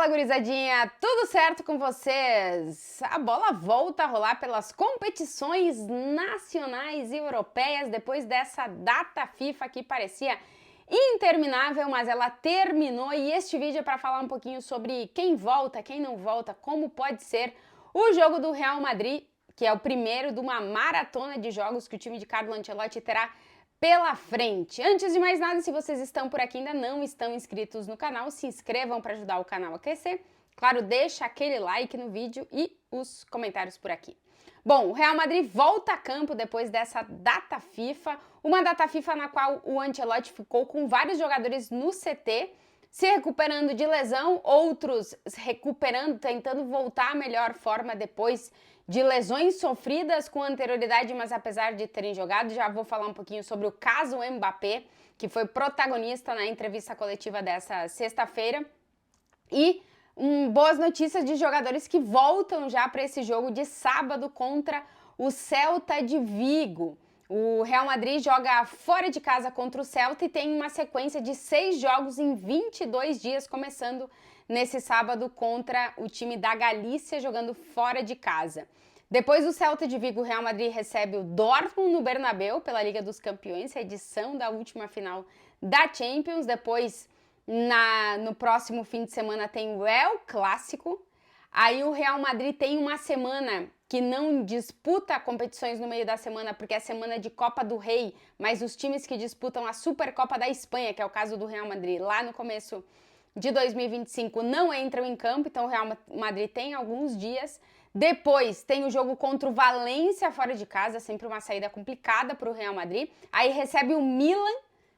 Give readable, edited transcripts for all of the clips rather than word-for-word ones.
Fala, gurizadinha! Tudo certo com vocês? A bola volta a rolar pelas competições nacionais e europeias depois dessa data FIFA que parecia interminável, mas ela terminou e este vídeo é para falar um pouquinho sobre quem volta, quem não volta, como pode ser o jogo do Real Madrid, que é o primeiro de uma maratona de jogos que o time de Carlo Ancelotti terá pela frente. Antes de mais nada, se vocês estão por aqui e ainda não estão inscritos no canal, se inscrevam para ajudar o canal a crescer. Claro, deixa aquele like no vídeo e os comentários por aqui. Bom, o Real Madrid volta a campo depois dessa data FIFA, uma data FIFA na qual o Ancelotti ficou com vários jogadores no CT, se recuperando de lesão, outros recuperando, tentando voltar à melhor forma depois de lesões sofridas com anterioridade, mas apesar de terem jogado. Já vou falar um pouquinho sobre o caso Mbappé, que foi protagonista na entrevista coletiva dessa sexta-feira. E boas notícias de jogadores que voltam já para esse jogo de sábado contra o Celta de Vigo. O Real Madrid joga fora de casa contra o Celta e tem uma sequência de 6 jogos em 22 dias, começando nesse sábado contra o time da Galícia, jogando fora de casa. Depois do Celta de Vigo, o Real Madrid recebe o Dortmund no Bernabéu pela Liga dos Campeões, a edição da última final da Champions. Depois, no próximo fim de semana, tem o El Clássico. Aí o Real Madrid tem uma semana que não disputa competições no meio da semana, porque é semana de Copa do Rei, mas os times que disputam a Supercopa da Espanha, que é o caso do Real Madrid, lá no começo de 2025, não entram em campo, então o Real Madrid tem alguns dias. Depois tem o jogo contra o Valência fora de casa, sempre uma saída complicada para o Real Madrid. Aí recebe o Milan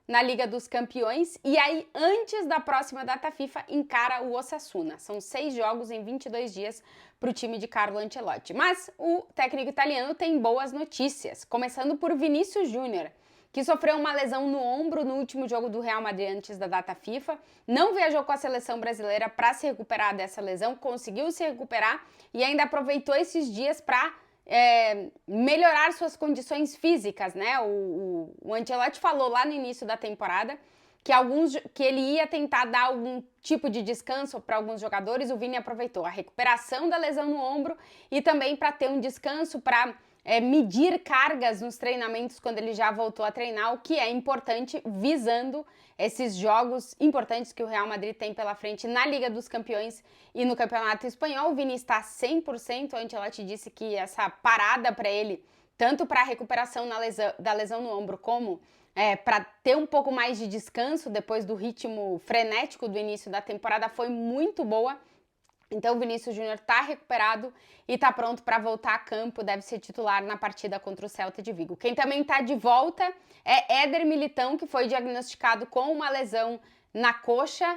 na Liga dos Campeões e aí, antes da próxima data FIFA, encara o Osasuna. São 6 jogos em 22 dias para o time de Carlo Ancelotti. Mas o técnico italiano tem boas notícias, começando por Vinícius Júnior, que sofreu uma lesão no ombro no último jogo do Real Madrid antes da data FIFA, não viajou com a seleção brasileira para se recuperar dessa lesão, conseguiu se recuperar e ainda aproveitou esses dias para melhorar suas condições físicas, né? O Ancelotti falou lá no início da temporada que ele ia tentar dar algum tipo de descanso para alguns jogadores. O Vini aproveitou a recuperação da lesão no ombro e também para ter um descanso, para medir cargas nos treinamentos quando ele já voltou a treinar, o que é importante visando esses jogos importantes que o Real Madrid tem pela frente na Liga dos Campeões e no Campeonato Espanhol. O Vini está 100%, o Ancelotti disse que essa parada para ele, tanto para a recuperação da lesão no ombro, como para ter um pouco mais de descanso depois do ritmo frenético do início da temporada, foi muito boa. Então o Vinícius Júnior está recuperado e está pronto para voltar a campo, deve ser titular na partida contra o Celta de Vigo. Quem também está de volta é Éder Militão, que foi diagnosticado com uma lesão na coxa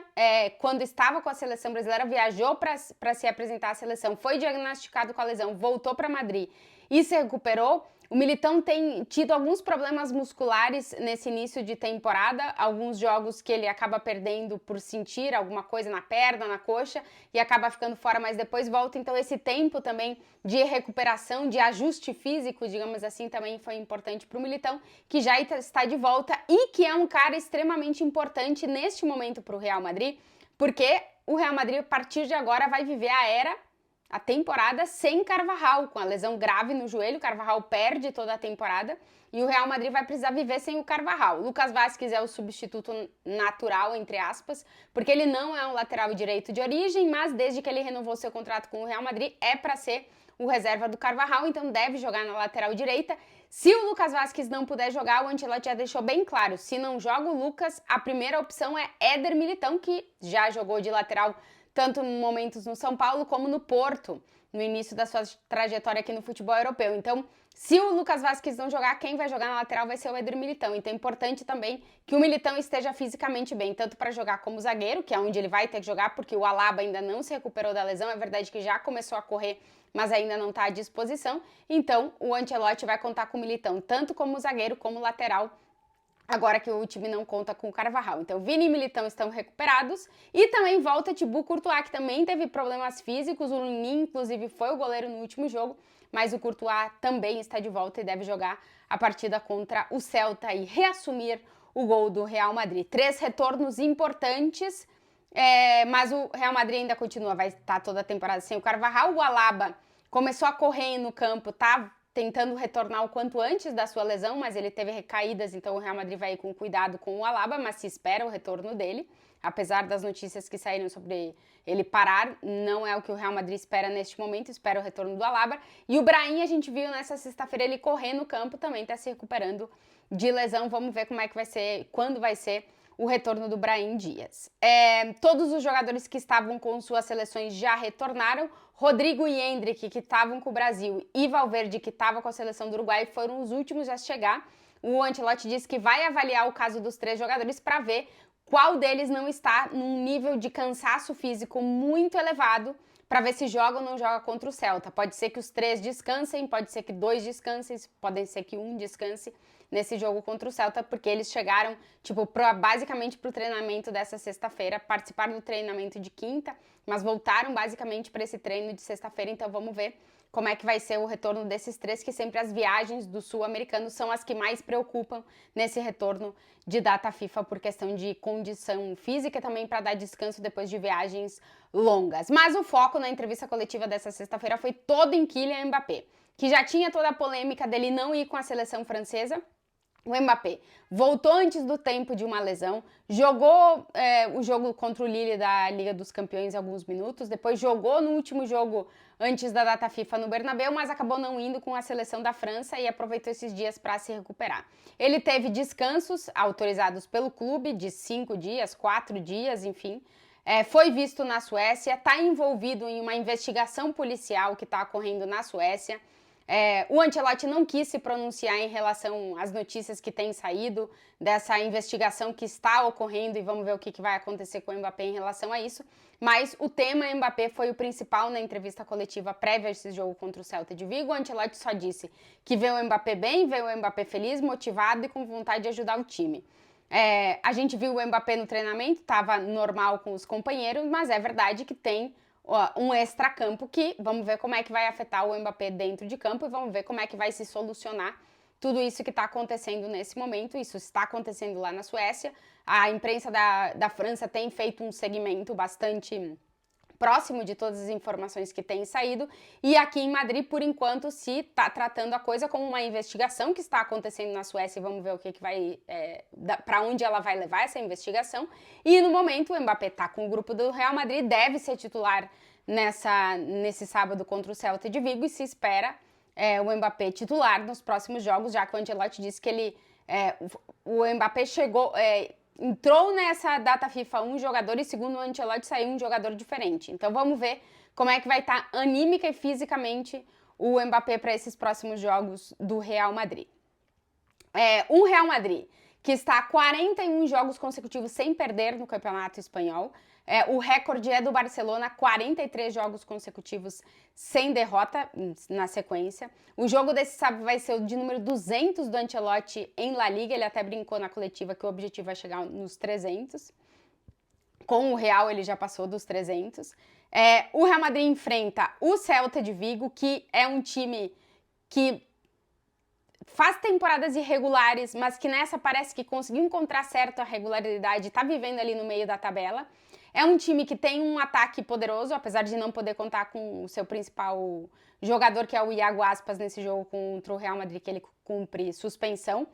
quando estava com a seleção brasileira, viajou para se apresentar à seleção, foi diagnosticado com a lesão, voltou para Madrid e se recuperou. O Militão tem tido alguns problemas musculares nesse início de temporada, alguns jogos que ele acaba perdendo por sentir alguma coisa na perna, na coxa, e acaba ficando fora, mas depois volta. Então esse tempo também de recuperação, de ajuste físico, digamos assim, também foi importante para o Militão, que já está de volta e que é um cara extremamente importante neste momento para o Real Madrid, porque o Real Madrid, a partir de agora, vai viver a temporada sem Carvajal, com a lesão grave no joelho. O Carvajal perde toda a temporada e o Real Madrid vai precisar viver sem o Carvajal. O Lucas Vázquez é o substituto natural, entre aspas, porque ele não é um lateral direito de origem, mas desde que ele renovou seu contrato com o Real Madrid é para ser o reserva do Carvajal, então deve jogar na lateral direita. Se o Lucas Vázquez não puder jogar, o Ancelotti já deixou bem claro, se não joga o Lucas, a primeira opção é Éder Militão, que já jogou de lateral tanto em momentos no São Paulo como no Porto, no início da sua trajetória aqui no futebol europeu. Então, se o Lucas Vázquez não jogar, quem vai jogar na lateral vai ser o Éder Militão. Então é importante também que o Militão esteja fisicamente bem, tanto para jogar como zagueiro, que é onde ele vai ter que jogar, porque o Alaba ainda não se recuperou da lesão. É verdade que já começou a correr, mas ainda não está à disposição. Então o Ancelotti vai contar com o Militão, tanto como zagueiro como lateral, agora que o time não conta com o Carvajal. Então, Vini e Militão estão recuperados. E também volta Thibaut Courtois, que também teve problemas físicos. O Lunin, inclusive, foi o goleiro no último jogo. Mas o Courtois também está de volta e deve jogar a partida contra o Celta e reassumir o gol do Real Madrid. 3 retornos importantes Mas o Real Madrid ainda continua, vai estar toda a temporada sem o Carvajal. O Alaba começou a correr no campo, tá tentando retornar o quanto antes da sua lesão, mas ele teve recaídas, então o Real Madrid vai ir com cuidado com o Alaba, mas se espera o retorno dele, apesar das notícias que saíram sobre ele parar, não é o que o Real Madrid espera neste momento, espera o retorno do Alaba. E o Brahim, a gente viu nessa sexta-feira ele correr no campo, também tá se recuperando de lesão, vamos ver como é que vai ser, quando vai ser o retorno do Brahim Dias. Todos os jogadores que estavam com suas seleções já retornaram. Rodrigo e Endrick, que estavam com o Brasil, e Valverde, que estava com a seleção do Uruguai, foram os últimos a chegar. O Ancelotti disse que vai avaliar o caso dos 3 jogadores para ver qual deles não está num nível de cansaço físico muito elevado, para ver se joga ou não joga contra o Celta. Pode ser que os 3 descansem, pode ser que 2 descansem, pode ser que 1 descanse nesse jogo contra o Celta, porque eles chegaram, basicamente pro treinamento dessa sexta-feira, participaram do treinamento de quinta, mas voltaram basicamente para esse treino de sexta-feira, então vamos ver como é que vai ser o retorno desses 3, que sempre as viagens do sul-americano são as que mais preocupam nesse retorno de data FIFA, por questão de condição física e também para dar descanso depois de viagens longas. Mas o foco na entrevista coletiva dessa sexta-feira foi todo em Kylian Mbappé, que já tinha toda a polêmica dele não ir com a seleção francesa. O Mbappé voltou antes do tempo de uma lesão, jogou o jogo contra o Lille da Liga dos Campeões alguns minutos, depois jogou no último jogo antes da data FIFA no Bernabéu, mas acabou não indo com a seleção da França e aproveitou esses dias para se recuperar. Ele teve descansos autorizados pelo clube de 5 dias, 4 dias, enfim. Foi visto na Suécia, está envolvido em uma investigação policial que está ocorrendo na Suécia. O Ancelotti não quis se pronunciar em relação às notícias que têm saído dessa investigação que está ocorrendo e vamos ver o que vai acontecer com o Mbappé em relação a isso. Mas o tema Mbappé foi o principal na entrevista coletiva prévia a esse jogo contra o Celta de Vigo. O Ancelotti só disse que vê o Mbappé bem, vê o Mbappé feliz, motivado e com vontade de ajudar o time. A gente viu o Mbappé no treinamento, estava normal com os companheiros, mas é verdade que tem um extracampo que vamos ver como é que vai afetar o Mbappé dentro de campo e vamos ver como é que vai se solucionar tudo isso que está acontecendo nesse momento. Isso está acontecendo lá na Suécia. A imprensa da França tem feito um segmento bastante próximo de todas as informações que têm saído, e aqui em Madrid, por enquanto, se está tratando a coisa como uma investigação que está acontecendo na Suécia, e vamos ver o que vai, para onde ela vai levar essa investigação, e no momento o Mbappé está com o grupo do Real Madrid, deve ser titular nesse sábado contra o Celta de Vigo, e se espera o Mbappé titular nos próximos jogos, já que o Ancelotti disse que o Mbappé entrou nessa data FIFA um jogador e segundo o Ancelotti saiu um jogador diferente. Então vamos ver como é que vai estar anímica e fisicamente o Mbappé para esses próximos jogos do Real Madrid. Um Real Madrid que está a 41 jogos consecutivos sem perder no Campeonato Espanhol. O recorde é do Barcelona, 43 jogos consecutivos sem derrota na sequência. O jogo desse sábado vai ser o de número 200 do Ancelotti em La Liga. Ele até brincou na coletiva que o objetivo é chegar nos 300. Com o Real ele já passou dos 300. O Real Madrid enfrenta o Celta de Vigo, que é um time que faz temporadas irregulares, mas que nessa parece que conseguiu encontrar certa regularidade, está vivendo ali no meio da tabela. É um time que tem um ataque poderoso, apesar de não poder contar com o seu principal jogador, que é o Iago Aspas, nesse jogo contra o Real Madrid, que ele cumpre suspensão.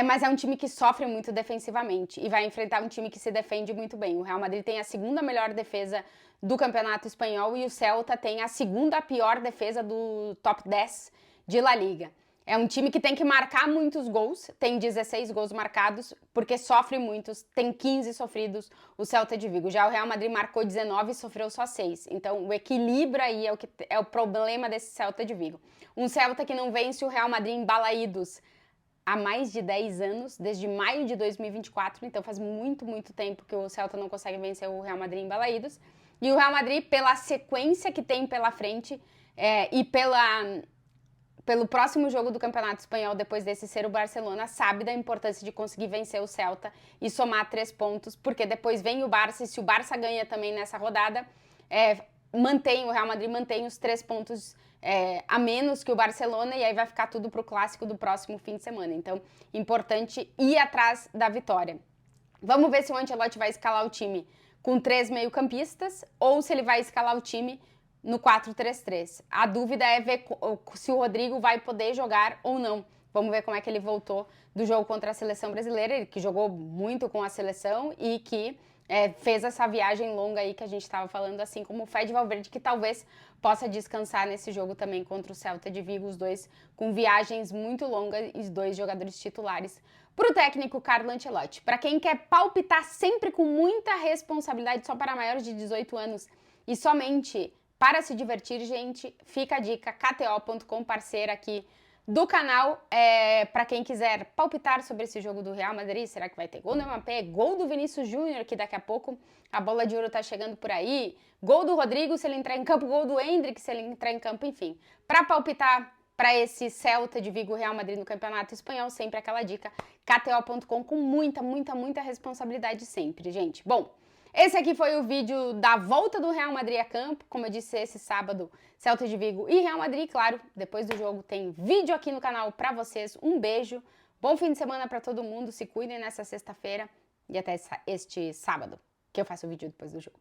Mas é um time que sofre muito defensivamente e vai enfrentar um time que se defende muito bem. O Real Madrid tem a segunda melhor defesa do Campeonato Espanhol e o Celta tem a segunda pior defesa do top 10 de La Liga. É um time que tem que marcar muitos gols, tem 16 gols marcados, porque sofre muitos, tem 15 sofridos o Celta de Vigo. Já o Real Madrid marcou 19 e sofreu só 6. Então o equilíbrio aí é o problema desse Celta de Vigo. Um Celta que não vence o Real Madrid em Balaídos há mais de 10 anos, desde maio de 2024, então faz muito, muito tempo que o Celta não consegue vencer o Real Madrid em Balaídos. E o Real Madrid, pela sequência que tem pela frente e pelo próximo jogo do Campeonato Espanhol, depois desse ser o Barcelona, sabe da importância de conseguir vencer o Celta e somar 3 pontos, porque depois vem o Barça, e se o Barça ganha também nessa rodada, o Real Madrid mantém os 3 pontos a menos que o Barcelona, e aí vai ficar tudo pro clássico do próximo fim de semana. Então, importante ir atrás da vitória. Vamos ver se o Ancelotti vai escalar o time com 3 meio-campistas ou se ele vai escalar o time no 4-3-3. A dúvida é ver se o Rodrigo vai poder jogar ou não. Vamos ver como é que ele voltou do jogo contra a seleção brasileira, ele que jogou muito com a seleção e que fez essa viagem longa aí que a gente estava falando, assim como o Fede Valverde, que talvez possa descansar nesse jogo também contra o Celta de Vigo, os dois com viagens muito longas e os dois jogadores titulares para o técnico Carlo Ancelotti. Para quem quer palpitar sempre com muita responsabilidade, só para maiores de 18 anos e somente para se divertir, gente, fica a dica, KTO.com, parceira aqui do canal, para quem quiser palpitar sobre esse jogo do Real Madrid. Será que vai ter gol do Mbappé, gol do Vinícius Júnior, que daqui a pouco a bola de ouro tá chegando por aí, gol do Rodrigo se ele entrar em campo, gol do Endrick se ele entrar em campo, enfim. Para palpitar para esse Celta de Vigo Real Madrid no Campeonato Espanhol, sempre aquela dica, KTO.com, com muita responsabilidade sempre, gente. Bom, esse aqui foi o vídeo da volta do Real Madrid a campo, como eu disse, esse sábado, Celta de Vigo e Real Madrid. Claro, depois do jogo tem vídeo aqui no canal pra vocês. Um beijo, bom fim de semana pra todo mundo, se cuidem nessa sexta-feira e até este sábado, que eu faço o vídeo depois do jogo.